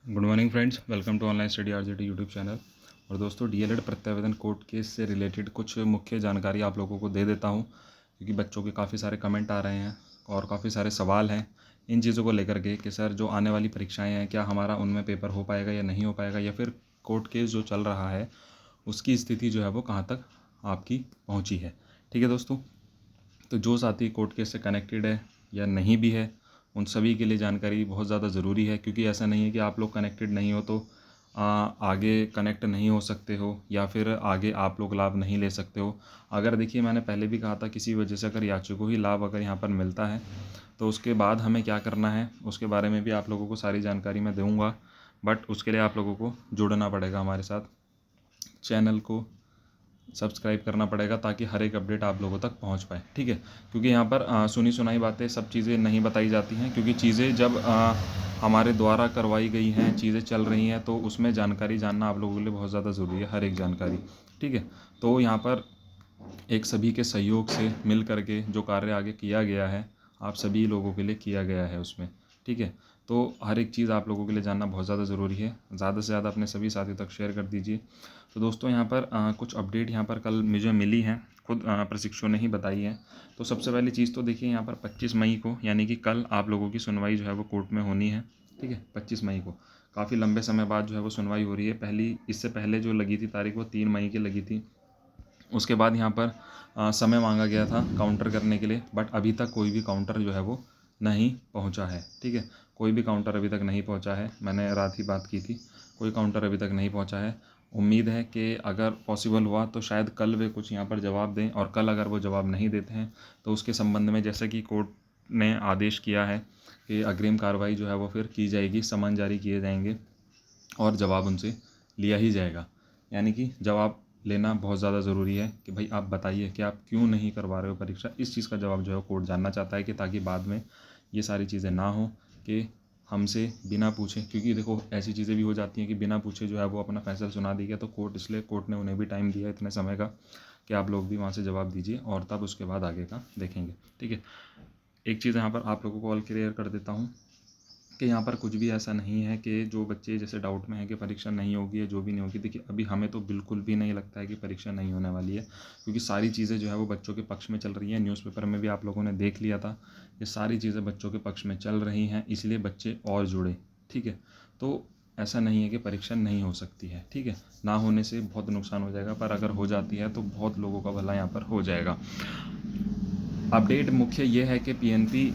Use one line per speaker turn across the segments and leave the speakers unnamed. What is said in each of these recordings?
Good morning friends, welcome to online study RJT YouTube channel. और दोस्तों, DElEd प्रत्यावेदन court case से related कुछ मुख्य जानकारी आप लोगों को दे देता हूं, क्योंकि बच्चों के काफ़ी सारे कमेंट आ रहे हैं और काफ़ी सारे सवाल हैं इन चीज़ों को लेकर के कि सर जो आने वाली परीक्षाएं हैं क्या हमारा उनमें पेपर हो पाएगा या नहीं हो पाएगा, या फिर कोर्ट केस जो चल रहा है उसकी स्थिति जो है वो कहाँ तक आपकी पहुँची है। ठीक है दोस्तों, तो जो साथी कोर्ट केस से कनेक्टेड है या नहीं भी है, उन सभी के लिए जानकारी बहुत ज़्यादा ज़रूरी है, क्योंकि ऐसा नहीं है कि आप लोग कनेक्टेड नहीं हो तो आगे कनेक्ट नहीं हो सकते हो या फिर आगे आप लोग लाभ नहीं ले सकते हो। अगर देखिए, मैंने पहले भी कहा था, किसी वजह से अगर यात्री को ही लाभ अगर यहाँ पर मिलता है तो उसके बाद हमें क्या करना है उसके बारे में भी आप लोगों को सारी जानकारी मैं दूँगा। बट उसके लिए आप लोगों को जुड़ना पड़ेगा हमारे साथ, चैनल को सब्सक्राइब करना पड़ेगा ताकि हर एक अपडेट आप लोगों तक पहुंच पाए। ठीक है, क्योंकि यहाँ पर सुनी सुनाई बातें सब चीज़ें नहीं बताई जाती हैं, क्योंकि चीज़ें जब हमारे द्वारा करवाई गई हैं, चीज़ें चल रही हैं, तो उसमें जानकारी जानना आप लोगों के लिए बहुत ज़्यादा ज़रूरी है, हर एक जानकारी। ठीक है, तो यहाँ पर एक सभी के सहयोग से मिल करके जो कार्य आगे किया गया है, आप सभी लोगों के लिए किया गया है उसमें। ठीक है, तो हर एक चीज़ आप लोगों के लिए जानना बहुत ज़्यादा ज़रूरी है। ज़्यादा से ज़्यादा अपने सभी साथियों तक शेयर कर दीजिए। तो दोस्तों, यहाँ पर कुछ अपडेट यहाँ पर कल मुझे मिली हैं, खुद प्रशिक्षु ने ही बताई है। तो सबसे पहली चीज़ तो देखिए, यहाँ पर 25 मई को यानी कि कल आप लोगों की सुनवाई जो है वो कोर्ट में होनी है। ठीक है, 25 मई को काफ़ी लंबे समय बाद जो है वो सुनवाई हो रही है। इससे पहले जो लगी थी तारीख वो 3 मई की लगी थी। उसके बाद यहाँ पर समय मांगा गया था काउंटर करने के लिए, बट अभी तक कोई भी काउंटर जो है वो नहीं पहुँचा है। ठीक है, कोई भी काउंटर अभी तक नहीं पहुँचा है। मैंने रात ही बात की थी, कोई काउंटर अभी तक नहीं पहुँचा है। उम्मीद है कि अगर पॉसिबल हुआ तो शायद कल वे कुछ यहाँ पर जवाब दें, और कल अगर वो जवाब नहीं देते हैं तो उसके संबंध में, जैसे कि कोर्ट ने आदेश किया है कि अग्रिम कार्रवाई जो है वो फिर की जाएगी, समन जारी किए जाएंगे और जवाब उनसे लिया ही जाएगा। यानी कि जवाब लेना बहुत ज़्यादा ज़रूरी है कि भाई आप बताइए कि आप क्यों नहीं करवा रहे हो परीक्षा। इस चीज़ का जवाब जो है कोर्ट जानना चाहता है, कि ताकि बाद में ये सारी चीज़ें ना हो कि हमसे बिना पूछे, क्योंकि देखो ऐसी चीज़ें भी हो जाती हैं कि बिना पूछे जो है वो अपना फैसला सुना दी गया। तो कोर्ट ने उन्हें भी टाइम दिया इतने समय का कि आप लोग भी वहाँ से जवाब दीजिए और तब उसके बाद आगे का देखेंगे। ठीक है, एक चीज़ यहाँ पर आप लोगों को ऑल क्लियर कर देता हूँ कि यहाँ पर कुछ भी ऐसा नहीं है कि जो बच्चे जैसे डाउट में है कि परीक्षा नहीं होगी या जो भी नहीं होगी। देखिए, अभी हमें तो बिल्कुल भी नहीं लगता है कि परीक्षा नहीं होने वाली है, क्योंकि सारी चीज़ें जो है वो बच्चों के पक्ष में चल रही हैं। न्यूज़पेपर में भी आप लोगों ने देख लिया था, ये सारी चीज़ें बच्चों के पक्ष में चल रही हैं, इसलिए बच्चे और जुड़े। ठीक है, तो ऐसा नहीं है कि परीक्षा नहीं हो सकती है। ठीक है, ना होने से बहुत नुकसान हो जाएगा, पर अगर हो जाती है तो बहुत लोगों का भला यहाँ पर हो जाएगा। अपडेट मुख्य ये है कि पीएनपी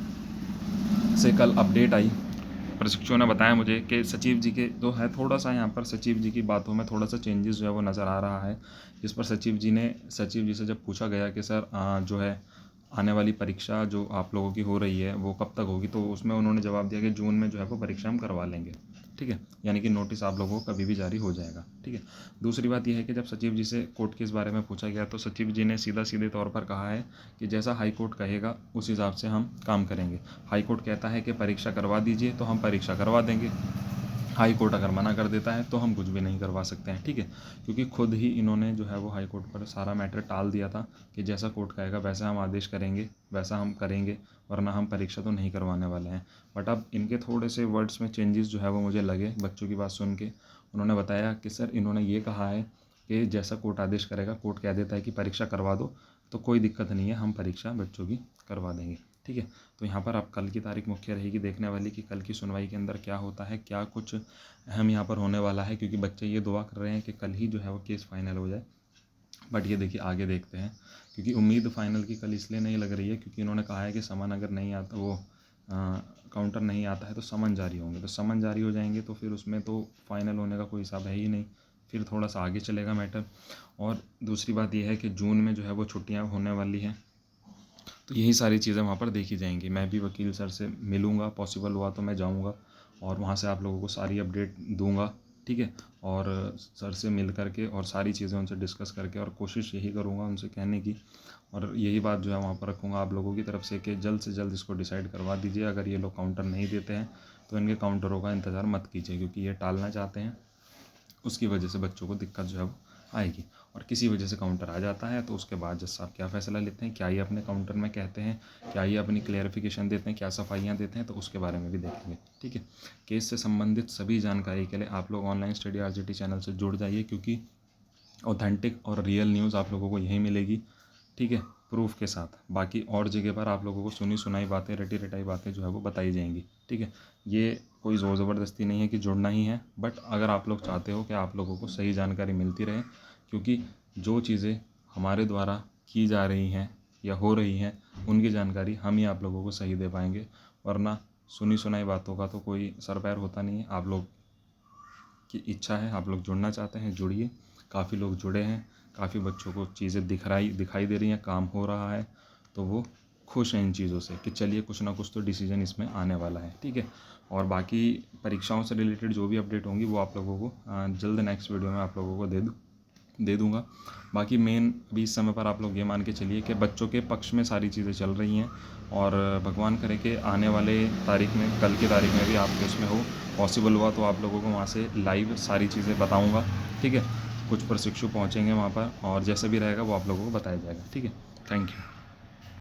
से कल अपडेट आई, प्रशिक्षुओं ने बताया मुझे कि सचिव जी के जो है, थोड़ा सा यहाँ पर सचिव जी की बातों में थोड़ा सा चेंजेस जो है वो नज़र आ रहा है। जिस पर सचिव जी से जब पूछा गया कि सर जो है आने वाली परीक्षा जो आप लोगों की हो रही है वो कब तक होगी, तो उसमें उन्होंने जवाब दिया कि जून में जो है वो परीक्षा हम करवा लेंगे। ठीक है, यानी कि नोटिस आप लोगों को कभी भी जारी हो जाएगा। ठीक है, दूसरी बात यह है कि जब सचिव जी से कोर्ट के इस बारे में पूछा गया तो सचिव जी ने सीधे तौर पर कहा है कि जैसा हाई कोर्ट कहेगा उस हिसाब से हम काम करेंगे। हाई कोर्ट कहता है कि परीक्षा करवा दीजिए तो हम परीक्षा करवा देंगे। हाई कोर्ट अगर मना कर देता है तो हम कुछ भी नहीं करवा सकते हैं। ठीक है, क्योंकि खुद ही इन्होंने जो है वो हाई कोर्ट पर सारा मैटर टाल दिया था कि जैसा कोर्ट कहेगा वैसा हम आदेश करेंगे, वैसा हम करेंगे, वरना हम परीक्षा तो नहीं करवाने वाले हैं। बट अब इनके थोड़े से वर्ड्स में चेंजेस जो है वो मुझे लगे बच्चों की बात सुन के। उन्होंने बताया कि सर इन्होंने ये कहा है कि जैसा कोर्ट आदेश करेगा, कोर्ट कह देता है कि परीक्षा करवा दो तो कोई दिक्कत नहीं है, हम परीक्षा बच्चों की करवा देंगे। ठीक है, तो यहाँ पर अब कल की तारीख मुख्य रहेगी देखने वाली कि कल की सुनवाई के अंदर क्या होता है, क्या कुछ अहम यहाँ पर होने वाला है, क्योंकि बच्चे ये दुआ कर रहे हैं कि कल ही जो है वो केस फाइनल हो जाए। बट ये देखिए आगे देखते हैं, क्योंकि उम्मीद फाइनल की कल इसलिए नहीं लग रही है क्योंकि इन्होंने कहा है कि समन अगर नहीं आता, वो काउंटर नहीं आता है तो समन जारी होंगे, तो समन जारी हो जाएंगे तो फिर उसमें तो फाइनल होने का कोई हिसाब है ही नहीं, फिर थोड़ा सा आगे चलेगा मैटर। और दूसरी बात यह है कि जून में जो है वो छुट्टियाँ होने वाली हैं, तो यही सारी चीज़ें वहाँ पर देखी जाएंगी। मैं भी वकील सर से मिलूँगा, पॉसिबल हुआ तो मैं जाऊँगा और वहाँ से आप लोगों को सारी अपडेट दूँगा। ठीक है, और सर से मिल करके और सारी चीज़ें उनसे डिस्कस करके, और कोशिश यही करूँगा उनसे कहने की, और यही बात जो है वहाँ पर रखूँगा आप लोगों की तरफ से कि जल्द से जल्द इसको डिसाइड करवा दीजिए। अगर ये लोग काउंटर नहीं देते हैं तो इनके काउंटरों का इंतज़ार मत कीजिए, क्योंकि ये टालना चाहते हैं, उसकी वजह से बच्चों को दिक्कत जो है वो आएगी। और किसी वजह से काउंटर आ जाता है तो उसके बाद जज साहब क्या फ़ैसला लेते हैं, क्या ये अपने काउंटर में कहते हैं, क्या ये अपनी क्लेरिफिकेशन देते हैं, क्या सफाइयाँ देते हैं, तो उसके बारे में भी देखेंगे। ठीक है, केस से संबंधित सभी जानकारी के लिए आप लोग ऑनलाइन स्टडी आरजेटी चैनल से जुड़ जाइए, क्योंकि ऑथेंटिक और रियल न्यूज़ आप लोगों को यहीं मिलेगी। ठीक है, प्रूफ के साथ। बाकी और जगह पर आप लोगों को सुनी सुनाई बातें, रटी रटाई बातें जो है वो बताई जाएंगी। ठीक है, ये कोई ज़ोर ज़बरदस्ती नहीं है कि जुड़ना ही है, बट अगर आप लोग चाहते हो कि आप लोगों को सही जानकारी मिलती रहे, क्योंकि जो चीज़ें हमारे द्वारा की जा रही हैं या हो रही हैं उनकी जानकारी हम ही आप लोगों को सही दे पाएंगे, वरना सुनी सुनाई बातों का तो कोई सर पैर होता नहीं है। आप लोग की इच्छा है, आप लोग जुड़ना चाहते हैं, जुड़िए। काफ़ी लोग जुड़े हैं, काफ़ी बच्चों को चीज़ें दिखाई दे रही हैं, काम हो रहा है, तो वो खुश हैं इन चीज़ों से कि चलिए कुछ ना कुछ तो डिसीजन इसमें आने वाला है। ठीक है, और बाकी परीक्षाओं से रिलेटेड जो भी अपडेट होंगी वो आप लोगों को जल्द नेक्स्ट वीडियो में आप लोगों को दे दूँगा। बाकी मेन अभी इस समय पर आप लोग ये मान के चलिए कि बच्चों के पक्ष में सारी चीज़ें चल रही हैं, और भगवान करे कि आने वाले तारीख में, कल की तारीख में भी आपके उसमें हो, पॉसिबल हुआ तो आप लोगों को वहाँ से लाइव सारी चीज़ें बताऊँगा। ठीक है, कुछ प्रशिक्षु पहुँचेंगे वहाँ पर, और जैसा भी रहेगा वो आप लोगों को बताया जाएगा। ठीक है, थैंक यू।